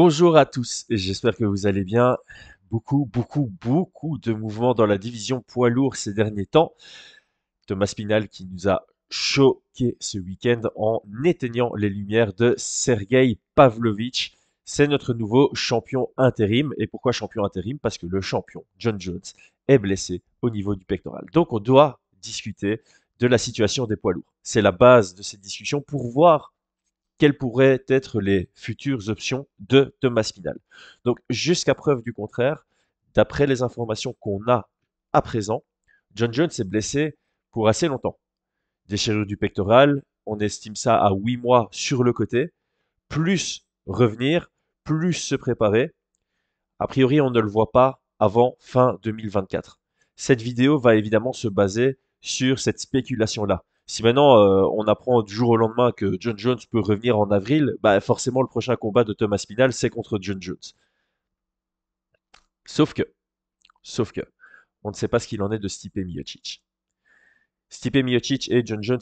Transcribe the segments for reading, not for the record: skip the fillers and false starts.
Bonjour à tous, et j'espère que vous allez bien. Beaucoup de mouvements dans la division poids lourd ces derniers temps. Thomas Spinal qui nous a choqué ce week-end en éteignant les lumières de Sergei Pavlovich. C'est notre nouveau champion intérim. Et pourquoi champion intérim? Parce que le champion, John Jones, est blessé au niveau du pectoral. Donc on doit discuter de la situation des poids lourds. C'est la base de cette discussion pour voir quelles pourraient être les futures options de Thomas Spinal. Donc, jusqu'à preuve du contraire, d'après les informations qu'on a à présent, John Jones est blessé pour assez longtemps. Déchirure du pectoral, on estime ça à 8 mois sur le côté, plus revenir, plus se préparer. A priori, on ne le voit pas avant fin 2024. Cette vidéo va évidemment se baser sur cette spéculation-là. Si maintenant on apprend du jour au lendemain que John Jones peut revenir en avril, bah forcément le prochain combat de Thomas Spinal c'est contre John Jones. Sauf que, sauf que, on ne sait pas ce qu'il en est de Stipe Miocic. Stipe Miocic et John Jones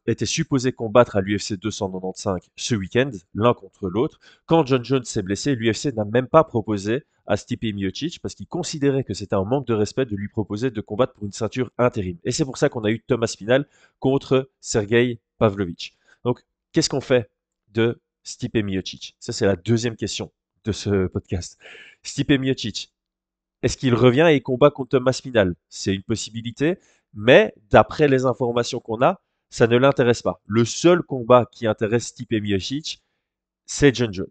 étaient supposés combattre à l'UFC 295 ce week-end, l'un contre l'autre. Quand John Jones s'est blessé, l'UFC n'a même pas proposé à Stipe Miocic parce qu'il considérait que c'était un manque de respect de lui proposer de combattre pour une ceinture intérim. Et c'est pour ça qu'on a eu Thomas Spinal contre Sergei Pavlovich. Donc, qu'est-ce qu'on fait de Stipe Miocic? Ça, c'est la deuxième question de ce podcast. Stipe Miocic, est-ce qu'il revient et il combat contre Thomas Spinal? C'est une possibilité, mais d'après les informations qu'on a, ça ne l'intéresse pas. Le seul combat qui intéresse Stipe Miocic, c'est John Jones.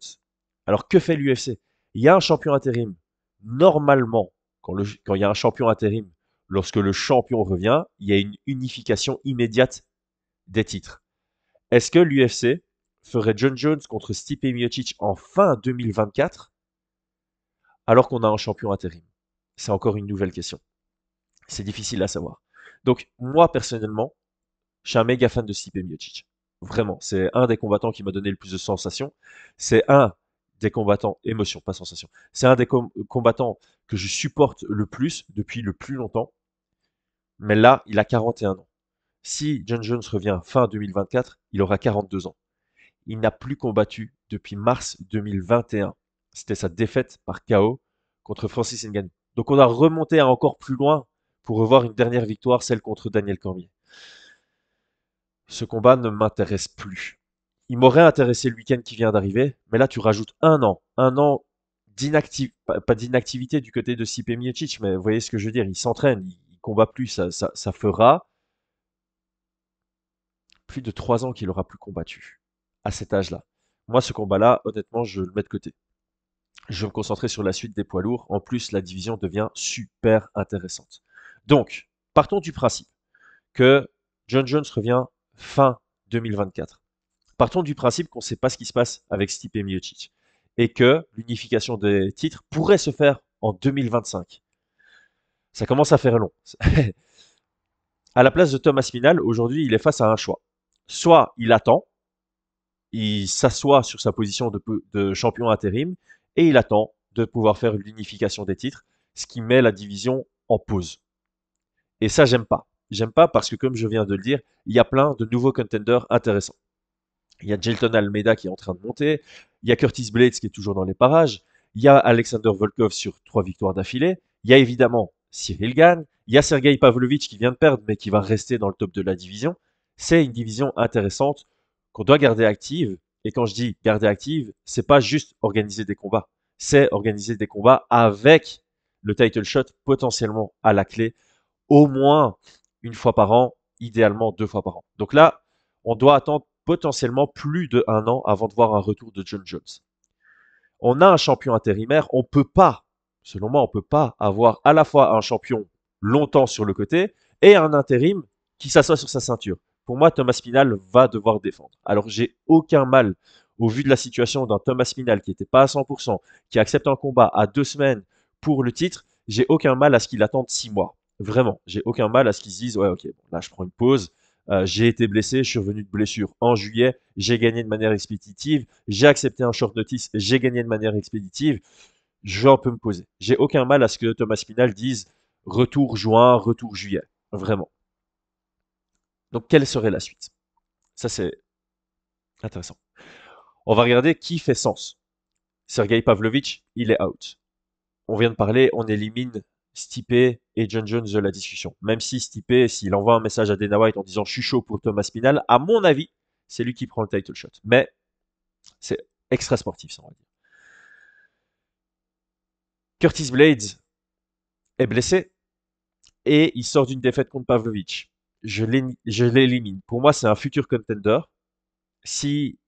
Alors que fait l'UFC? Il y a un champion intérim. Normalement, quand il y a un champion intérim, lorsque le champion revient, il y a une unification immédiate des titres. Est-ce que l'UFC ferait John Jones contre Stipe Miocic en fin 2024 alors qu'on a un champion intérim? C'est encore une nouvelle question. C'est difficile à savoir. Donc, moi, personnellement, je suis un méga fan de Stipe Miocic. Vraiment, c'est un des combattants qui m'a donné le plus de sensations. C'est un des combattants, émotion, pas sensation. C'est un des combattants que je supporte le plus depuis le plus longtemps. Mais là, il a 41 ans. Si John Jones revient fin 2024, il aura 42 ans. Il n'a plus combattu depuis mars 2021. C'était sa défaite par KO contre Francis Ngannou. Donc on a remonté à encore plus loin pour revoir une dernière victoire, celle contre Daniel Cormier. Ce combat ne m'intéresse plus. Il m'aurait intéressé le week-end qui vient d'arriver, mais là tu rajoutes un an pas d'inactivité du côté de Stipe Miocic, mais vous voyez ce que je veux dire, il s'entraîne, il combat plus, ça fera plus de 3 ans qu'il aura plus combattu à cet âge-là. Moi, ce combat-là, honnêtement, je le mets de côté. Je vais me concentrer sur la suite des poids lourds. En plus, la division devient super intéressante. Donc, partons du principe que John Jones revient fin 2024. Partons du principe qu'on ne sait pas ce qui se passe avec Stipe Miocic et que l'unification des titres pourrait se faire en 2025. Ça commence à faire long. À la place de Thomas Spinal, aujourd'hui, il est face à un choix. Soit il attend, il s'assoit sur sa position de champion intérim et il attend de pouvoir faire l'unification des titres, ce qui met la division en pause. Et ça, j'aime pas. J'aime pas parce que, comme je viens de le dire, il y a plein de nouveaux contenders intéressants. Il y a Jelton Almeida qui est en train de monter, il y a Curtis Blades qui est toujours dans les parages, il y a Alexander Volkov sur 3 victoires d'affilée, il y a évidemment Cyril Gane, il y a Sergei Pavlovich qui vient de perdre mais qui va rester dans le top de la division. C'est une division intéressante qu'on doit garder active. Et quand je dis garder active, c'est pas juste organiser des combats, c'est organiser des combats avec le title shot potentiellement à la clé, au moins une fois par an, idéalement 2 fois par an. Donc là, on doit attendre potentiellement plus de 1 an avant de voir un retour de John Jones. On a un champion intérimaire, on peut pas, selon moi, on peut pas avoir à la fois un champion longtemps sur le côté et un intérim qui s'assoit sur sa ceinture. Pour moi, Thomas Spinal va devoir défendre. Alors j'ai aucun mal, au vu de la situation d'un Thomas Spinal qui n'était pas à 100%, qui accepte un combat à 2 semaines pour le titre, j'ai aucun mal à ce qu'il attende 6 mois. Vraiment, j'ai aucun mal à ce qu'ils se disent, ouais, ok, bon, là je prends une pause, j'ai été blessé, je suis revenu de blessure en juillet, j'ai gagné de manière expéditive, j'ai accepté un short notice, j'ai gagné de manière expéditive, je vais un peu me poser. J'ai aucun mal à ce que Thomas Spinal dise retour juin, retour juillet. Vraiment. Donc, quelle serait la suite? Ça, c'est intéressant. On va regarder qui fait sens. Sergei Pavlovich, il est out. On vient de parler, on élimine Stipe et John Jones de la discussion. Même si Stipe, s'il envoie un message à Dana White en disant je suis chaud pour Thomas Spinal, à mon avis, c'est lui qui prend le title shot. Mais c'est extra sportif, ça on va dire. Curtis Blades est blessé et il sort d'une défaite contre Pavlovich. Je l'élimine. Pour moi, c'est un futur contender si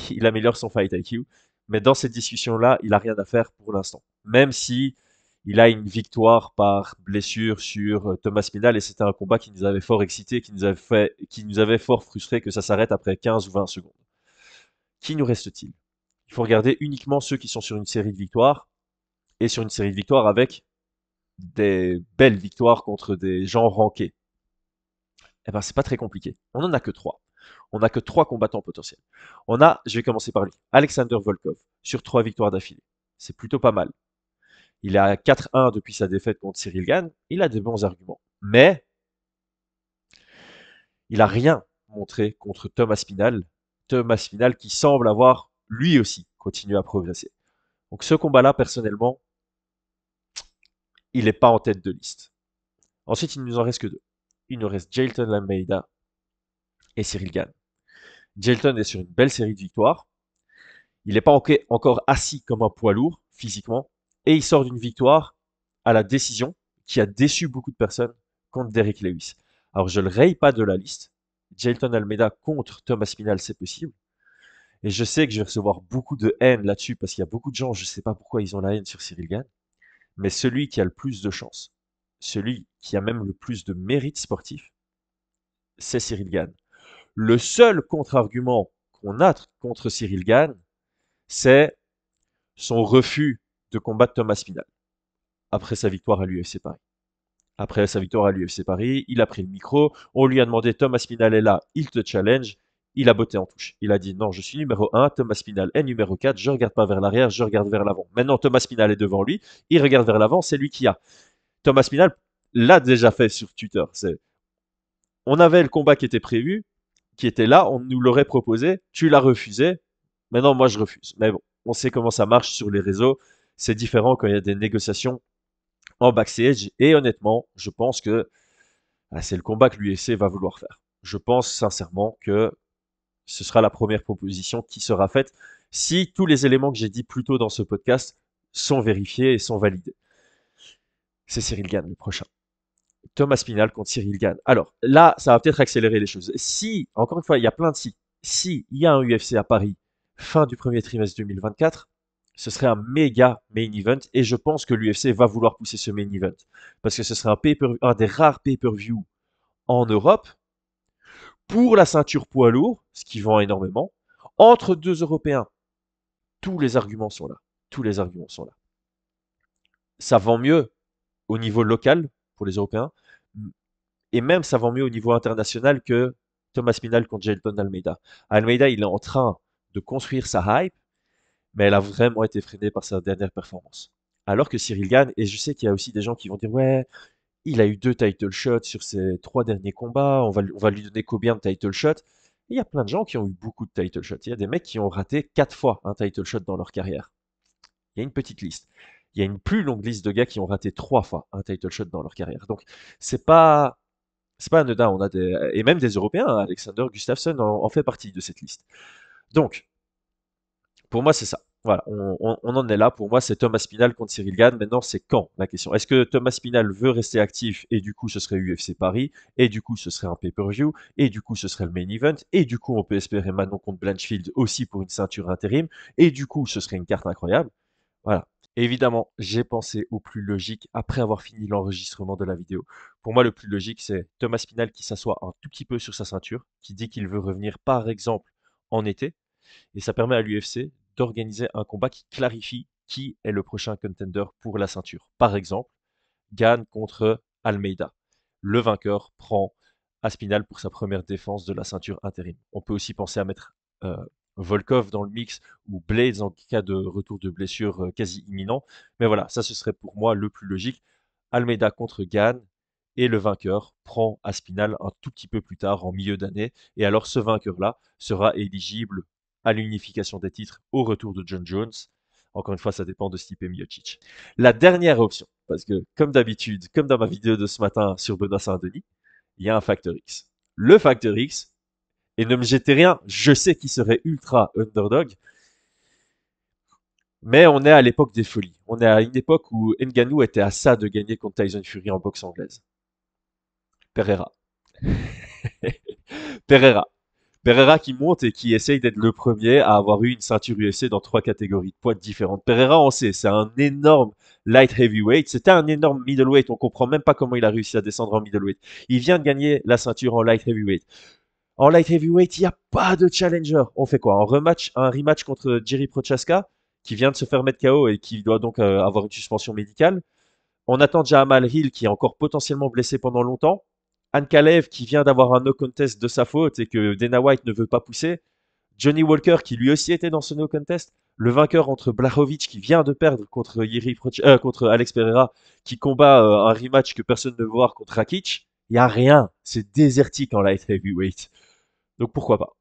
il améliore son fight IQ. Mais dans cette discussion-là, il a rien à faire pour l'instant. Même si il a une victoire par blessure sur Thomas Spinal et c'était un combat qui nous avait fort excité, qui nous avait fort frustré que ça s'arrête après 15 ou 20 secondes. Qui nous reste-t-il? Il faut regarder uniquement ceux qui sont sur une série de victoires et sur une série de victoires avec des belles victoires contre des gens rankés. Eh ben, c'est pas très compliqué. On n'en a que trois. On n'a que trois combattants potentiels. Je vais commencer par lui, Alexander Volkov, sur trois victoires d'affilée. C'est plutôt pas mal. Il est à 4-1 depuis sa défaite contre Cyril Gane. Il a de bons arguments. Mais il a rien montré contre Thomas Spinal. Thomas Spinal qui semble avoir, lui aussi, continué à progresser. Donc ce combat-là, personnellement, il n'est pas en tête de liste. Ensuite, il ne nous en reste que deux. Il nous reste Jailton Almeida et Cyril Gane. Jailton est sur une belle série de victoires. Il n'est pas encore assis comme un poids lourd, physiquement, et il sort d'une victoire à la décision qui a déçu beaucoup de personnes contre Derrick Lewis. Alors, je ne le raye pas de la liste. Jailton Almeida contre Thomas Spinal, c'est possible. Et je sais que je vais recevoir beaucoup de haine là-dessus parce qu'il y a beaucoup de gens, je ne sais pas pourquoi ils ont la haine sur Cyril Gane, mais celui qui a le plus de chance, celui qui a même le plus de mérite sportif, c'est Cyril Gane. Le seul contre-argument qu'on a contre Cyril Gane, c'est son refus de combattre Thomas Spinal après sa victoire à l'UFC Paris. Après sa victoire à l'UFC Paris, il a pris le micro, on lui a demandé Thomas Spinal est là, il te challenge, il a botté en touche. Il a dit non, je suis numéro 1, Thomas Spinal est numéro 4, je regarde pas vers l'arrière, je regarde vers l'avant. Maintenant Thomas Spinal est devant lui, il regarde vers l'avant, c'est lui qui a. Thomas Spinal l'a déjà fait sur Twitter. On avait le combat qui était prévu, qui était là, on nous l'aurait proposé, tu l'as refusé, maintenant moi je refuse. Mais bon, on sait comment ça marche sur les réseaux, c'est différent quand il y a des négociations en backstage, et honnêtement, je pense que c'est le combat que l'UFC va vouloir faire. Je pense sincèrement que ce sera la première proposition qui sera faite si tous les éléments que j'ai dit plus tôt dans ce podcast sont vérifiés et sont validés. C'est Cyril Gane le prochain. Thomas Spinal contre Cyril Gane. Alors là, ça va peut-être accélérer les choses. Si, encore une fois, il y a plein de si. Si il y a un UFC à Paris fin du premier trimestre 2024, ce serait un méga main event et je pense que l'UFC va vouloir pousser ce main event parce que ce serait un des rares pay-per-view en Europe pour la ceinture poids lourd, ce qui vend énormément, entre deux Européens. Tous les arguments sont là. Tous les arguments sont là. Ça vend mieux au niveau local pour les Européens et même ça vend mieux au niveau international que Thomas Spinal contre Jailton Almeida. Almeida, il est en train de construire sa hype, mais elle a vraiment été freinée par sa dernière performance. Alors que Cyril Gane, et je sais qu'il y a aussi des gens qui vont dire ouais, il a eu 2 title shots sur ses 3 derniers combats, on va lui donner combien de title shots? Et il y a plein de gens qui ont eu beaucoup de title shots. Il y a des mecs qui ont raté 4 fois un title shot dans leur carrière. Il y a une petite liste. Il y a une plus longue liste de gars qui ont raté 3 fois un title shot dans leur carrière. Donc c'est pas c'est pas anodin. On a et même des Européens. Hein, Alexander Gustafsson en fait partie de cette liste. Donc pour moi, c'est ça. Voilà, on en est là. Pour moi, c'est Thomas Spinal contre Cyril Gane. Maintenant, c'est quand la question. Est-ce que Thomas Spinal veut rester actif et du coup, ce serait UFC Paris et du coup, ce serait un pay-per-view et du coup, ce serait le main event et du coup, on peut espérer Manon contre Blanchfield aussi pour une ceinture intérim et du coup, ce serait une carte incroyable. Voilà. Évidemment, j'ai pensé au plus logique après avoir fini l'enregistrement de la vidéo. Pour moi, le plus logique, c'est Thomas Spinal qui s'assoit un tout petit peu sur sa ceinture, qui dit qu'il veut revenir par exemple en été et ça permet à l'UFC d'organiser un combat qui clarifie qui est le prochain contender pour la ceinture. Par exemple, Gane contre Almeida. Le vainqueur prend Aspinal pour sa première défense de la ceinture intérim. On peut aussi penser à mettre euh, Volkov dans le mix ou Blades en cas de retour de blessure quasi imminent. Mais voilà, ça ce serait pour moi le plus logique. Almeida contre Gane et le vainqueur prend Aspinal un tout petit peu plus tard, en milieu d'année. Et alors ce vainqueur-là sera éligible à l'unification des titres au retour de John Jones Encore une fois, ça dépend de Stipe Miocic. La dernière option, parce que comme d'habitude, comme dans ma vidéo de ce matin sur Benoît Saint-Denis, il y a un facteur X. Le facteur X, et ne me jetez rien, je sais qu'il serait ultra underdog, mais on est à l'époque des folies. On est à une époque où Ngannou était à ça de gagner contre Tyson Fury en boxe anglaise. Pereira. Pereira. Pereira qui monte et qui essaye d'être le premier à avoir eu une ceinture UFC dans 3 catégories de poids différentes. Pereira, on sait, c'est un énorme light heavyweight. C'était un énorme middleweight. On comprend même pas comment il a réussi à descendre en middleweight. Il vient de gagner la ceinture en light heavyweight. En light heavyweight, il n'y a pas de challenger. On fait quoi? Un rematch contre Jiri Prochaska, qui vient de se faire mettre KO et qui doit donc avoir une suspension médicale. On attend Jamal Hill qui est encore potentiellement blessé pendant longtemps. Ankalev qui vient d'avoir un no contest de sa faute et que Dana White ne veut pas pousser. Johnny Walker qui lui aussi était dans ce no contest. Le vainqueur entre Blachowicz qui vient de perdre contre Alex Pereira qui combat un rematch que personne ne veut voir contre Rakic. Il n'y a rien. C'est désertique en light heavyweight. Donc pourquoi pas?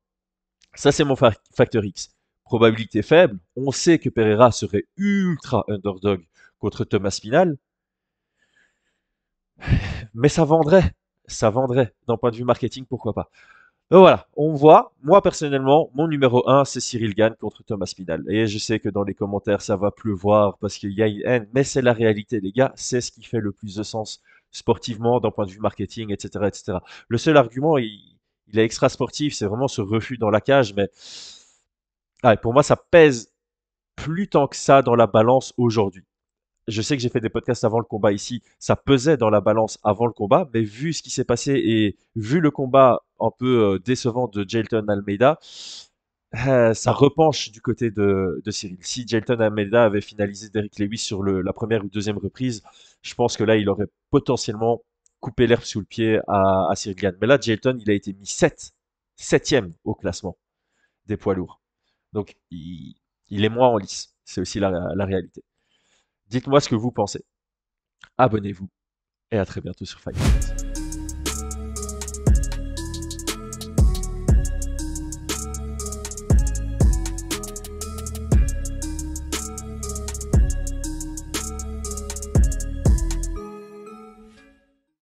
Ça c'est mon facteur X. Probabilité faible. On sait que Pereira serait ultra underdog contre Thomas Spinal. Mais ça vendrait. Ça vendrait. D'un point de vue marketing, pourquoi pas. Donc voilà, on voit. Moi, personnellement, mon numéro un, c'est Cyril Gane contre Thomas Spinal. Et je sais que dans les commentaires, ça va pleuvoir parce qu'il y a une haine. Mais c'est la réalité, les gars. C'est ce qui fait le plus de sens sportivement, d'un point de vue marketing, etc., etc. Le seul argument, il est extra sportif. C'est vraiment ce refus dans la cage. Mais pour moi, ça pèse plus tant que ça dans la balance aujourd'hui. Je sais que j'ai fait des podcasts avant le combat ici, ça pesait dans la balance avant le combat, mais vu ce qui s'est passé et vu le combat un peu décevant de Jailton Almeida, ça repenche du côté de Cyril. Si Jailton Almeida avait finalisé Derrick Lewis sur la première ou deuxième reprise, je pense que là, il aurait potentiellement coupé l'herbe sous le pied à Cyril Gane. Mais là, Jailton, il a été mis 7e au classement des poids lourds. Donc, il est moins en lice. C'est aussi la réalité. Dites-moi ce que vous pensez. Abonnez-vous et à très bientôt sur Fight.